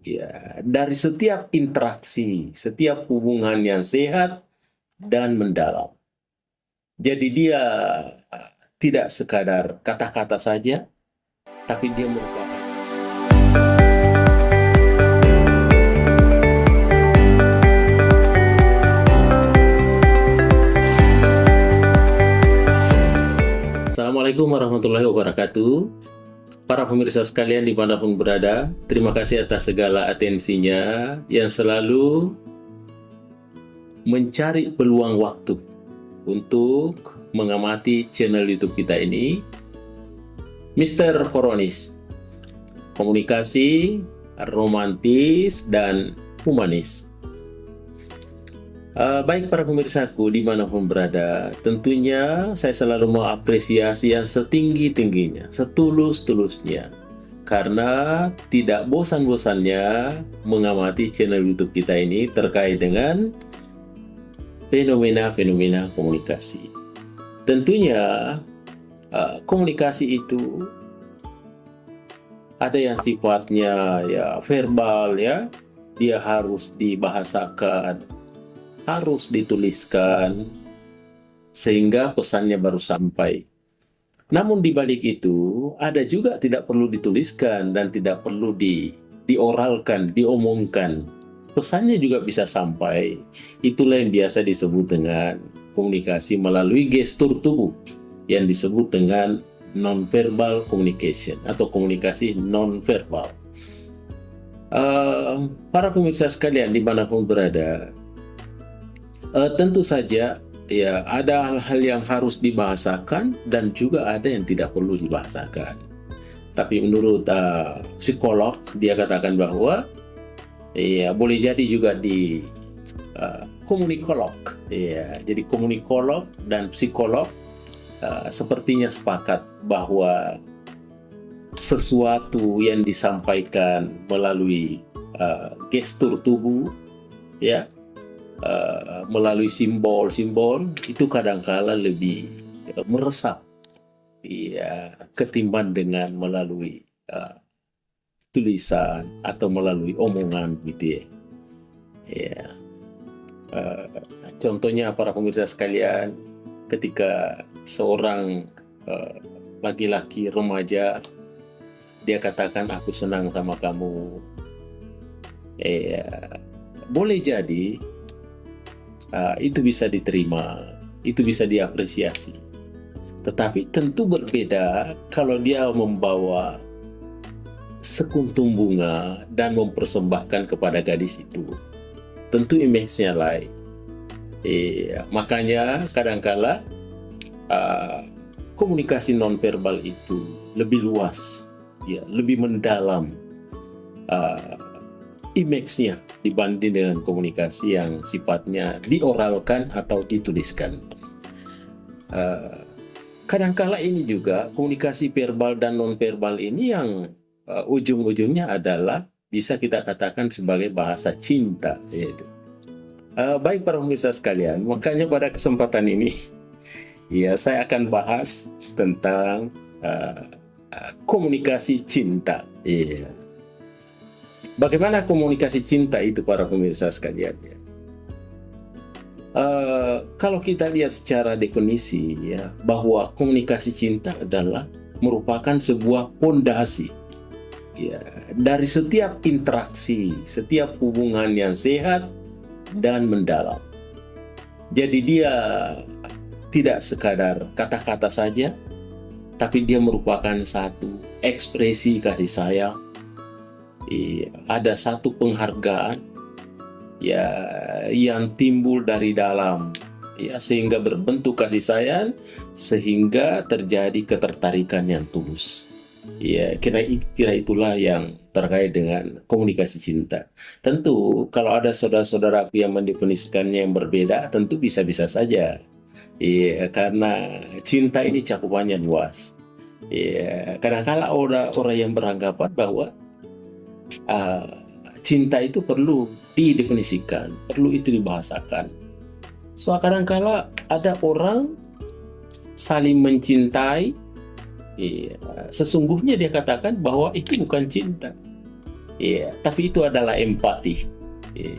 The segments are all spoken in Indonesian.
Ya, dari setiap interaksi, setiap hubungan yang sehat dan mendalam. Jadi dia tidak sekadar kata-kata saja, tapi dia merupakan. Assalamualaikum warahmatullahi wabarakatuh. Para pemirsa sekalian dimanapun berada, terima kasih atas segala atensinya yang selalu mencari peluang waktu untuk mengamati channel YouTube kita ini, Mr. Koronis, komunikasi romantis dan humanis. Baik para pemirsaku dimanapun berada, tentunya saya selalu mengapresiasi yang setinggi-tingginya, setulus-tulusnya, karena tidak bosan-bosannya mengamati channel YouTube kita ini terkait dengan fenomena-fenomena komunikasi. Tentunya komunikasi itu ada yang sifatnya ya verbal, ya, dia harus dibahasakan, harus dituliskan sehingga pesannya baru sampai. Namun di balik itu ada juga tidak perlu dituliskan dan tidak perlu dioralkan, diomongkan. Pesannya juga bisa sampai. Itulah yang biasa disebut dengan komunikasi melalui gestur tubuh yang disebut dengan non-verbal communication atau komunikasi non-verbal. Para pemirsa sekalian dimanapun berada, tentu saja ya ada hal-hal yang harus dibahasakan dan juga ada yang tidak perlu dibahasakan. Tapi menurut psikolog dia katakan bahwa ya boleh jadi juga di komunikolog. Ya, jadi komunikolog dan psikolog sepertinya sepakat bahwa sesuatu yang disampaikan melalui gestur tubuh, ya, melalui simbol-simbol itu kadangkala lebih meresap, ya, ketimbang dengan melalui tulisan atau melalui omongan gitu ya. Ya. Contohnya para pemirsa sekalian, ketika seorang laki-laki remaja dia katakan aku senang sama kamu, boleh jadi itu bisa diterima, itu bisa diapresiasi. Tetapi tentu berbeda kalau dia membawa sekuntum bunga dan mempersembahkan kepada gadis itu. Tentu image-nya lain. Makanya kadangkala komunikasi nonverbal itu lebih luas, ya, lebih mendalam image-nya dibanding dengan komunikasi yang sifatnya dioralkan atau dituliskan. Kadangkala ini juga komunikasi verbal dan non-verbal ini yang ujung-ujungnya adalah bisa kita katakan sebagai bahasa cinta, yaitu. Baik para pemirsa sekalian, makanya pada kesempatan ini ya saya akan bahas tentang komunikasi cinta. Ya. Bagaimana komunikasi cinta itu para pemirsa sekalian? Ya? Kalau kita lihat secara definisi, ya, bahwa komunikasi cinta adalah merupakan sebuah pondasi, ya, dari setiap interaksi, setiap hubungan yang sehat dan mendalam. Jadi dia tidak sekadar kata-kata saja, tapi dia merupakan satu ekspresi kasih sayang. Ada satu penghargaan, ya, yang timbul dari dalam, ya, sehingga berbentuk kasih sayang, sehingga terjadi ketertarikan yang tulus. Ya, kira itulah yang terkait dengan komunikasi cinta. Tentu kalau ada saudara-saudara yang mendefinisikannya yang berbeda, tentu bisa-bisa saja. Ya, karena cinta ini cakupannya luas. Ya, kadang-kala orang yang beranggapan bahwa cinta itu perlu didefinisikan, perlu itu dibahasakan. So kadang-kala ada orang saling mencintai, sesungguhnya dia katakan bahwa itu bukan cinta. Ya, tapi itu adalah empati. Ya.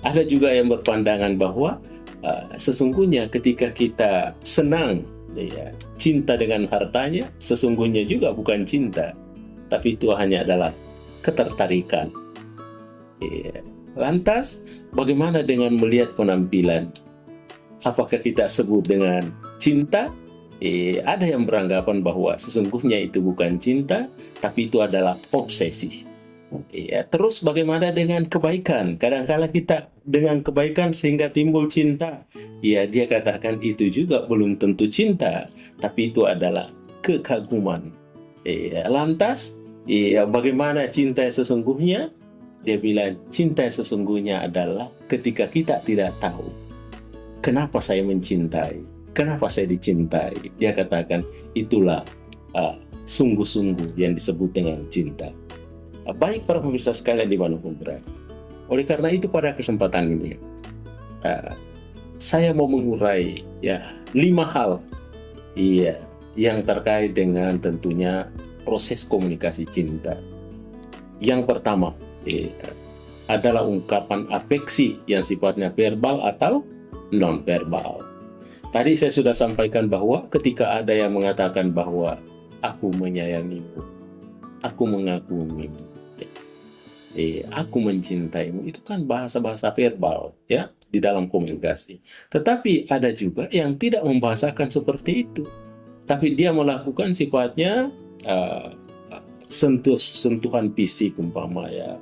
Ada juga yang berpandangan bahwa sesungguhnya ketika kita senang, ya, cinta dengan hartanya, sesungguhnya juga bukan cinta, tapi itu hanya adalah ketertarikan. Ya. Lantas, bagaimana dengan melihat penampilan? Apakah kita sebut dengan cinta? Ada yang beranggapan bahwa sesungguhnya itu bukan cinta, tapi itu adalah obsesi. Ya, terus bagaimana dengan kebaikan? Kadang-kala kita dengan kebaikan sehingga timbul cinta. Ya, dia katakan itu juga belum tentu cinta, tapi itu adalah kekaguman. Ya, lantas, ya, bagaimana cinta yang sesungguhnya? Dia bilang cinta yang sesungguhnya adalah ketika kita tidak tahu kenapa saya mencintai, kenapa saya dicintai. Dia katakan itulah sungguh-sungguh yang disebut dengan cinta. Baik para pemirsa sekalian dimanapun berada. Oleh karena itu pada kesempatan ini saya mau mengurai 5 hal yang terkait dengan tentunya proses komunikasi cinta. Yang pertama adalah ungkapan afeksi yang sifatnya verbal atau non-verbal. Tadi saya sudah sampaikan bahwa ketika ada yang mengatakan bahwa aku menyayangimu, aku mengagumimu, aku mencintaimu, itu kan bahasa-bahasa verbal ya di dalam komunikasi. Tetapi ada juga yang tidak membahasakan seperti itu, tapi dia melakukan sifatnya sentuhan fisik umpama ya.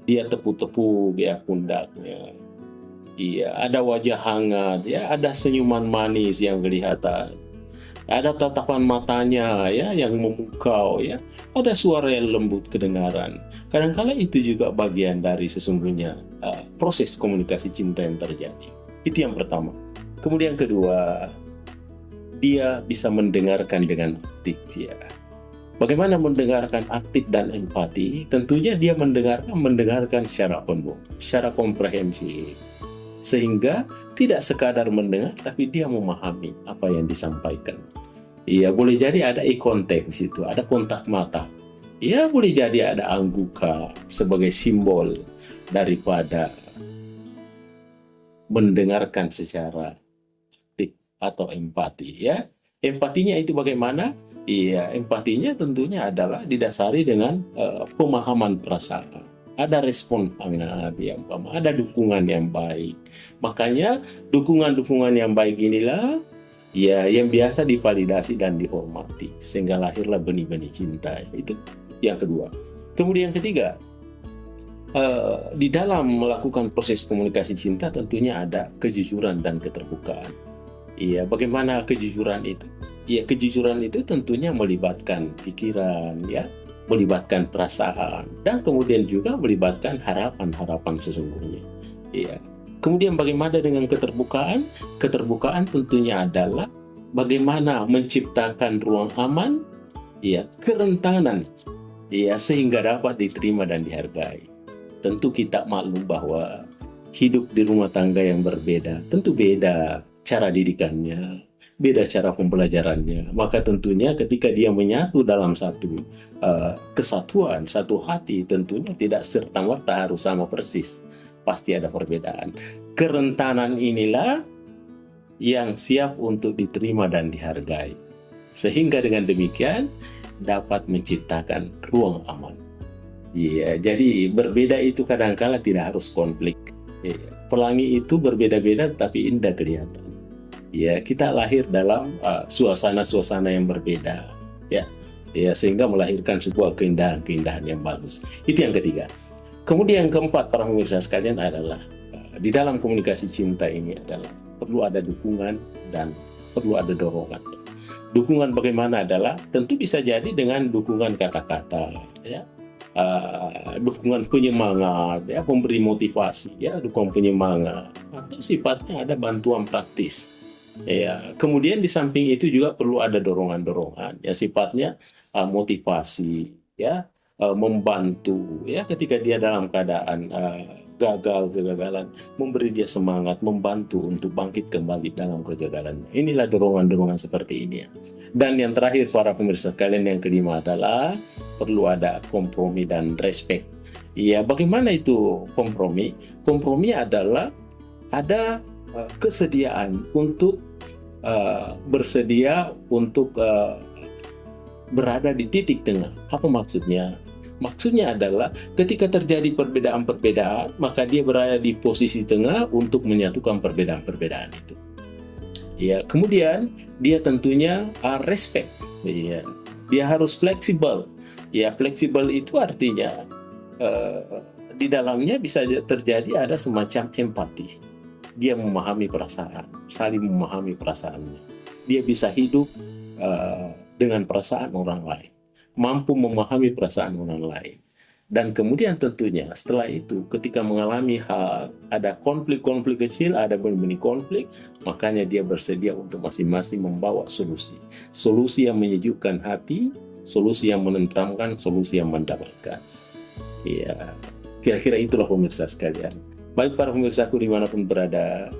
Dia tepuk-tepuk ya pundaknya. Iya, ada wajah hangat ya, ada senyuman manis yang kelihatan. Ada tatapan matanya ya yang memukau ya. Ada suara yang lembut kedengaran. Kadang-kala itu juga bagian dari sesungguhnya proses komunikasi cinta yang terjadi. Itu yang pertama. Kemudian kedua, dia bisa mendengarkan dengan aktif ya. Bagaimana mendengarkan aktif dan empati? Tentunya dia mendengarkan secara penuh, secara komprehensif. Sehingga tidak sekadar mendengar, tapi dia memahami apa yang disampaikan. Ya, boleh jadi ada eye contact di situ, ada kontak mata. Ya, boleh jadi ada angguka sebagai simbol daripada mendengarkan secara aktif atau empati. Ya, empatinya itu bagaimana? Iya, empatinya tentunya adalah didasari dengan pemahaman perasaan. Ada respon hangat, ya, ada dukungan yang baik. Makanya dukungan-dukungan yang baik inilah ya yang biasa divalidasi dan dihormati sehingga lahirlah benih-benih cinta. Itu yang kedua. Kemudian yang ketiga, di dalam melakukan proses komunikasi cinta tentunya ada kejujuran dan keterbukaan. Iya, bagaimana kejujuran itu? Ya, kejujuran itu tentunya melibatkan pikiran, ya, melibatkan perasaan, dan kemudian juga melibatkan harapan-harapan sesungguhnya. Ya. Kemudian bagaimana dengan keterbukaan? Keterbukaan tentunya adalah bagaimana menciptakan ruang aman, ya, kerentanan, ya, sehingga dapat diterima dan dihargai. Tentu kita maklum bahwa hidup di rumah tangga yang berbeda, tentu beda cara didikannya, beda cara pembelajarannya. Maka tentunya ketika dia menyatu dalam satu kesatuan, satu hati, tentunya tidak serta-merta harus sama persis. Pasti ada perbedaan. Kerentanan inilah yang siap untuk diterima dan dihargai. Sehingga dengan demikian dapat menciptakan ruang aman. Ya, jadi berbeda itu kadang-kala tidak harus konflik. Ya, pelangi itu berbeda-beda tapi indah kelihatan. Ya, kita lahir dalam suasana-suasana yang berbeda, ya, sehingga melahirkan sebuah keindahan-keindahan yang bagus. Itu yang ketiga. Kemudian yang keempat, para pemirsa sekalian, adalah di dalam komunikasi cinta ini adalah perlu ada dukungan dan perlu ada dorongan. Dukungan bagaimana adalah tentu bisa jadi dengan dukungan kata-kata, ya, dukungan penyemangat, ya, pemberi motivasi, ya, dukungan penyemangat, atau sifatnya ada bantuan praktis. Ya, kemudian di samping itu juga perlu ada dorongan-dorongan yang sifatnya motivasi, ya, membantu, ya, ketika dia dalam keadaan kegagalan, memberi dia semangat, membantu untuk bangkit kembali dalam kegagalan. Inilah dorongan-dorongan seperti ini, ya. Dan yang terakhir para pemirsa sekalian, yang kelima adalah perlu ada kompromi dan respect. Ya, bagaimana itu kompromi? Kompromi adalah ada kesediaan untuk bersedia untuk berada di titik tengah. Apa maksudnya? Maksudnya adalah ketika terjadi perbedaan-perbedaan, maka dia berada di posisi tengah untuk menyatukan perbedaan-perbedaan itu. Ya, kemudian dia tentunya respect. Ya, dia harus fleksibel. Ya, fleksibel itu artinya di dalamnya bisa terjadi ada semacam empati. Dia memahami perasaan, saling memahami perasaannya. Dia bisa hidup dengan perasaan orang lain, mampu memahami perasaan orang lain. Dan kemudian tentunya setelah itu ketika mengalami ada konflik-konflik kecil, ada benih-benih konflik, makanya dia bersedia untuk masing-masing membawa solusi. Solusi yang menyejukkan hati, solusi yang menenteramkan, solusi yang mendamaikan. Ya, kira-kira itulah pemirsa sekalian. Baik para pemirsaku dimanapun berada,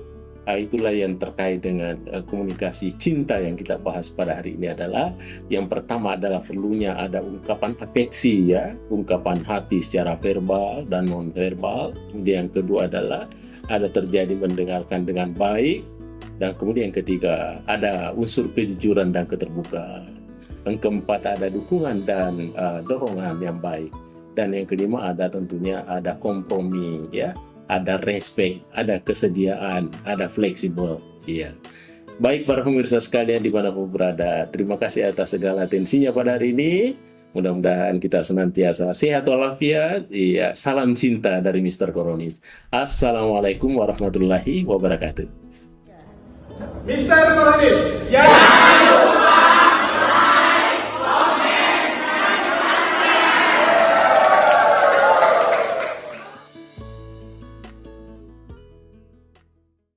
itulah yang terkait dengan komunikasi cinta yang kita bahas pada hari ini adalah yang pertama adalah perlunya ada ungkapan afeksi, ya, ungkapan hati secara verbal dan non-verbal. Kemudian yang kedua adalah ada terjadi mendengarkan dengan baik, dan kemudian yang ketiga ada unsur kejujuran dan keterbukaan. Yang keempat ada dukungan dan dorongan yang baik, dan yang kelima ada tentunya ada kompromi, ya. Ada respect, ada kesediaan, ada fleksibel. Iya. Baik para pemirsa sekalian dimanapun berada, terima kasih atas segala atensinya pada hari ini. Mudah-mudahan kita senantiasa sehat walafiat. Iya, salam cinta dari Mr. Koronis. Assalamualaikum warahmatullahi wabarakatuh. Mr. Koronis, ya.